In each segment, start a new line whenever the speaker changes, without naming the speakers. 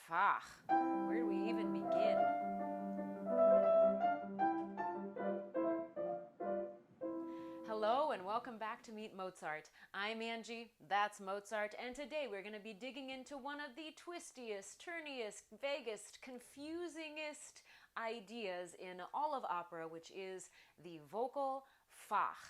Fach. Where do we even begin? Hello and welcome back to Meet Mozart. I'm Angie, that's Mozart, and today we're going to be digging into one of the twistiest, turniest, vaguest, confusingest ideas in all of opera, which is the vocal Fach.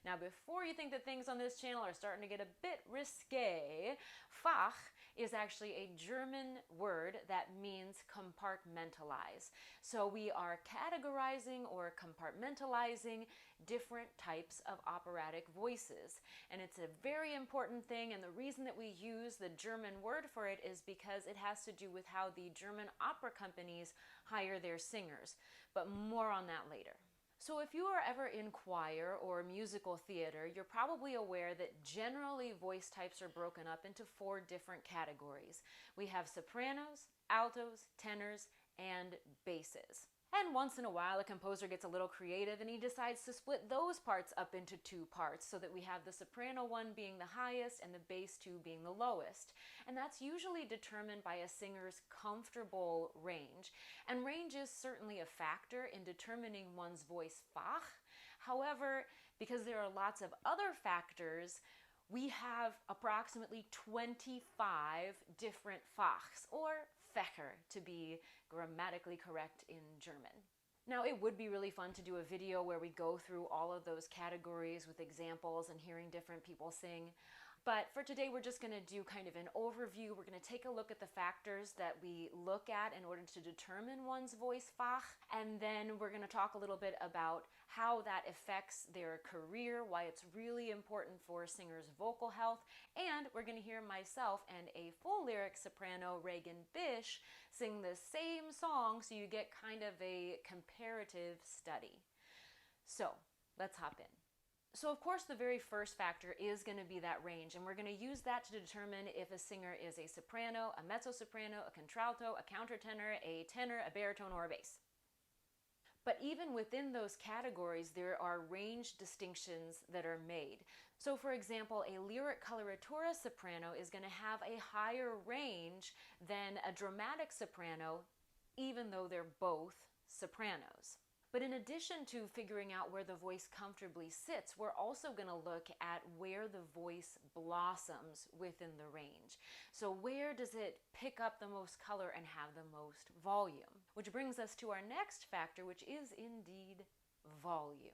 Now, before you think that things on this channel are starting to get a bit risque, Fach is actually a German word that means compartmentalize. So we are categorizing or compartmentalizing different types of operatic voices. And it's a very important thing, and the reason that we use the German word for it is because it has to do with how the German opera companies hire their singers. But more on that later. So if you are ever in choir or musical theater, you're probably aware that generally voice types are broken up into 4 different categories. We have sopranos, altos, tenors, and basses. And once in a while, a composer gets a little creative and he decides to split those parts up into 2 parts so that we have the soprano one being the highest and the bass 2 being the lowest. And that's usually determined by a singer's comfortable range. And range is certainly a factor in determining one's voice Fach. However, because there are lots of other factors, we have approximately 25 different Fachs, or Fächer to be grammatically correct in German. Now, it would be really fun to do a video where we go through all of those categories with examples and hearing different people sing. But for today, we're just going to do kind of an overview. We're going to take a look at the factors that we look at in order to determine one's voice Fach. And then we're going to talk a little bit about how that affects their career, why it's really important for a singer's vocal health. And we're going to hear myself and a full lyric soprano, Regan Bish, sing the same song, so you get kind of a comparative study. So let's hop in. So of course the very first factor is going to be that range, and we're going to use that to determine if a singer is a soprano, a mezzo-soprano, a contralto, a countertenor, a tenor, a baritone, or a bass. But even within those categories, there are range distinctions that are made. So for example, a lyric coloratura soprano is going to have a higher range than a dramatic soprano, even though they're both sopranos. But in addition to figuring out where the voice comfortably sits, we're also going to look at where the voice blossoms within the range. So where does it pick up the most color and have the most volume? Which brings us to our next factor, which is indeed volume.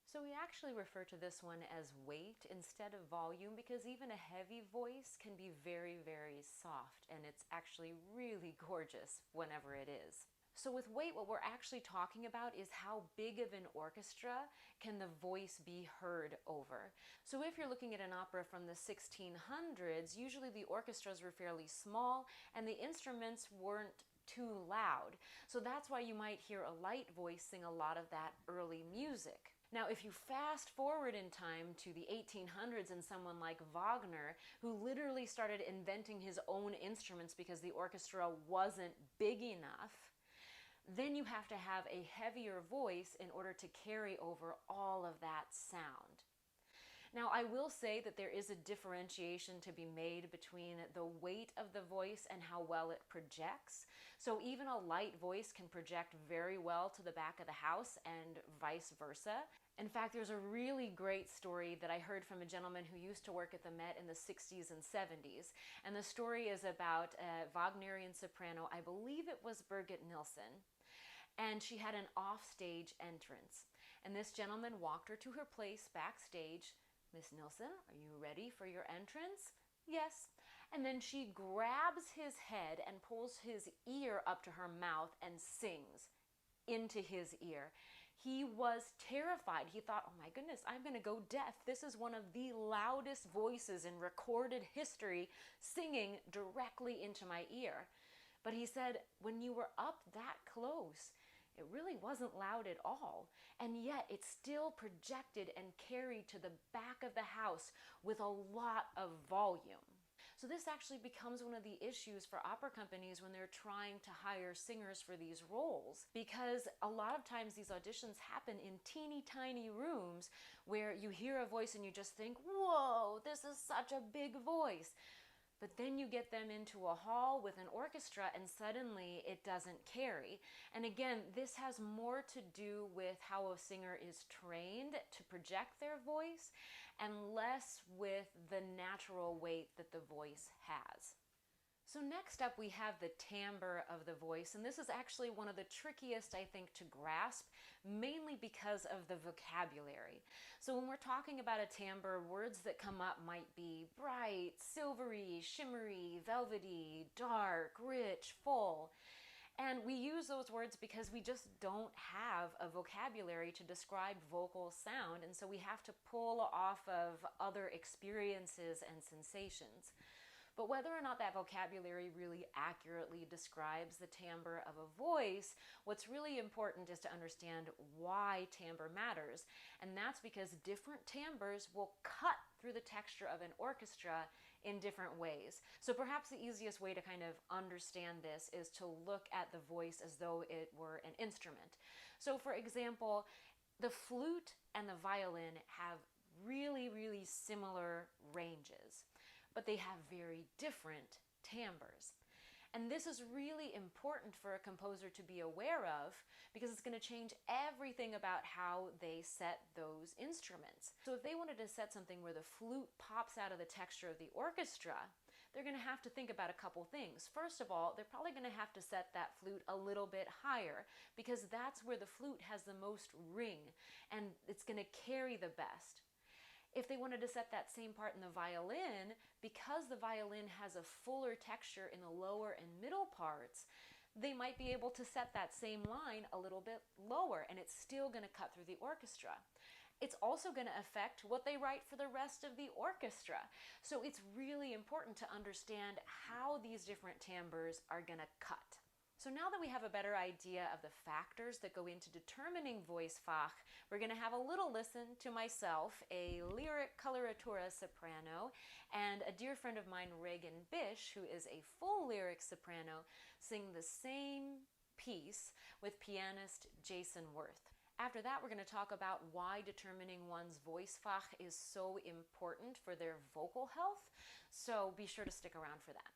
So we actually refer to this one as weight instead of volume, because even a heavy voice can be very, very soft, and it's actually really gorgeous whenever it is. So with weight, what we're actually talking about is how big of an orchestra can the voice be heard over. So if you're looking at an opera from the 1600s, usually the orchestras were fairly small and the instruments weren't too loud. So that's why you might hear a light voice sing a lot of that early music. Now, if you fast forward in time to the 1800s and someone like Wagner, who literally started inventing his own instruments because the orchestra wasn't big enough, then you have to have a heavier voice in order to carry over all of that sound. Now, I will say that there is a differentiation to be made between the weight of the voice and how well it projects. So even a light voice can project very well to the back of the house and vice versa. In fact, there's a really great story that I heard from a gentleman who used to work at the Met in the 60s and 70s. And the story is about a Wagnerian soprano, I believe it was Birgit Nilsson. And she had an offstage entrance. And this gentleman walked her to her place backstage. "Miss Nilsson, are you ready for your entrance?" "Yes." And then she grabs his head and pulls his ear up to her mouth and sings into his ear. He was terrified. He thought, "Oh my goodness, I'm going to go deaf. This is one of the loudest voices in recorded history singing directly into my ear." But he said, when you were up that close, it really wasn't loud at all, and yet it still projected and carried to the back of the house with a lot of volume. So this actually becomes one of the issues for opera companies when they're trying to hire singers for these roles, because a lot of times these auditions happen in teeny tiny rooms where you hear a voice and you just think, whoa, this is such a big voice. But then you get them into a hall with an orchestra and suddenly it doesn't carry. And again, this has more to do with how a singer is trained to project their voice and less with the natural weight that the voice has. So next up we have the timbre of the voice, and this is actually one of the trickiest, I think, to grasp, mainly because of the vocabulary. So when we're talking about a timbre, words that come up might be bright, silvery, shimmery, velvety, dark, rich, full. And we use those words because we just don't have a vocabulary to describe vocal sound, and so we have to pull off of other experiences and sensations. But whether or not that vocabulary really accurately describes the timbre of a voice, what's really important is to understand why timbre matters. And that's because different timbres will cut through the texture of an orchestra in different ways. So perhaps the easiest way to kind of understand this is to look at the voice as though it were an instrument. So for example, the flute and the violin have really, really similar ranges, but they have very different timbres. And this is really important for a composer to be aware of because it's going to change everything about how they set those instruments. So if they wanted to set something where the flute pops out of the texture of the orchestra, they're going to have to think about a couple things. First of all, they're probably going to have to set that flute a little bit higher because that's where the flute has the most ring and it's going to carry the best. If they wanted to set that same part in the violin, because the violin has a fuller texture in the lower and middle parts, they might be able to set that same line a little bit lower and it's still going to cut through the orchestra. It's also going to affect what they write for the rest of the orchestra. So it's really important to understand how these different timbres are going to cut. So now that we have a better idea of the factors that go into determining voice Fach, we're going to have a little listen to myself, a lyric coloratura soprano, and a dear friend of mine, Regan Bish, who is a full lyric soprano, sing the same piece with pianist Jason Wirth. After that, we're going to talk about why determining one's voice Fach is so important for their vocal health, so be sure to stick around for that.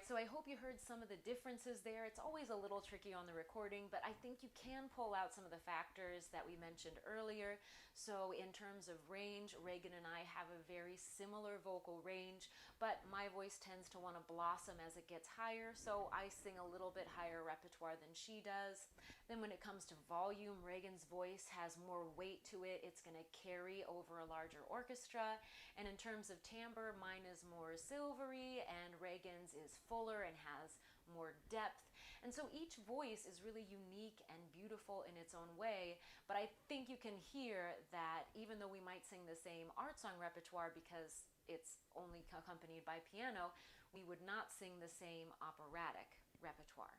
So I hope you heard some of the differences there. It's always a little tricky on the recording, but I think you can pull out some of the factors that we mentioned earlier. So in terms of range, Reagan and I have a very similar vocal range, but my voice tends to want to blossom as it gets higher, so I sing a little bit higher repertoire than she does. Then when it comes to volume, Reagan's voice has more weight to it. It's going to carry over a larger orchestra. And in terms of timbre, mine is more silvery and Reagan's is fuller and has more depth. And so each voice is really unique and beautiful in its own way, but I think you can hear that even though we might sing the same art song repertoire because it's only accompanied by piano, we would not sing the same operatic repertoire.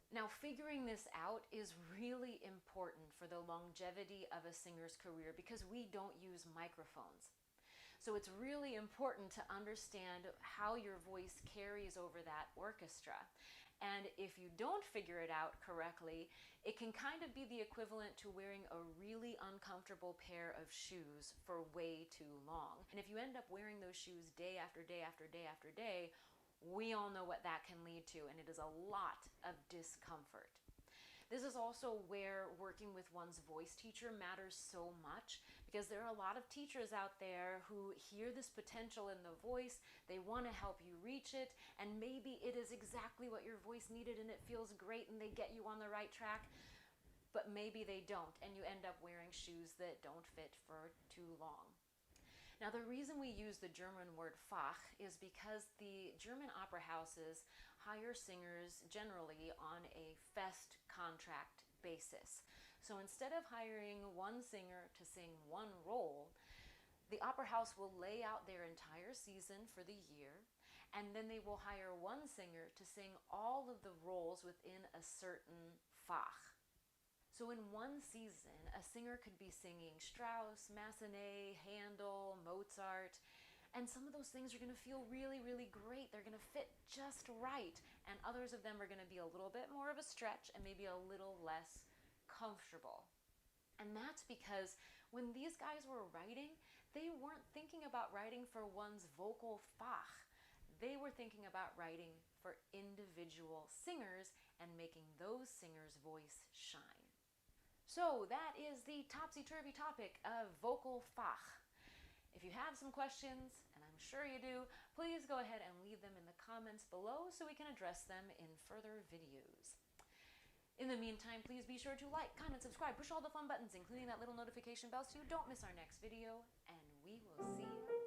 Now, figuring this out is really important for the longevity of a singer's career because we don't use microphones. So it's really important to understand how your voice carries over that orchestra. And if you don't figure it out correctly, it can kind of be the equivalent to wearing a really uncomfortable pair of shoes for way too long. And if you end up wearing those shoes day after day after day after day, we all know what that can lead to, and it is a lot of discomfort. This is also where working with one's voice teacher matters so much, because there are a lot of teachers out there who hear this potential in the voice, they want to help you reach it, and maybe it is exactly what your voice needed and it feels great and they get you on the right track, but maybe they don't, and you end up wearing shoes that don't fit for too long. Now, the reason we use the German word Fach is because the German opera houses hire singers generally on a fest contract basis. So instead of hiring one singer to sing one role, the opera house will lay out their entire season for the year, and then they will hire one singer to sing all of the roles within a certain Fach. So in one season, a singer could be singing Strauss, Massenet, Handel, Mozart, and some of those things are going to feel really, really great. They're going to fit just right, and others of them are going to be a little bit more of a stretch and maybe a little less comfortable. And that's because when these guys were writing, they weren't thinking about writing for one's vocal Fach. They were thinking about writing for individual singers and making those singers' voice shine. So that is the topsy-turvy topic of vocal Fach. If you have some questions, and I'm sure you do, please go ahead and leave them in the comments below so we can address them in further videos. In the meantime, please be sure to like, comment, subscribe, push all the fun buttons, including that little notification bell so you don't miss our next video, and we will see you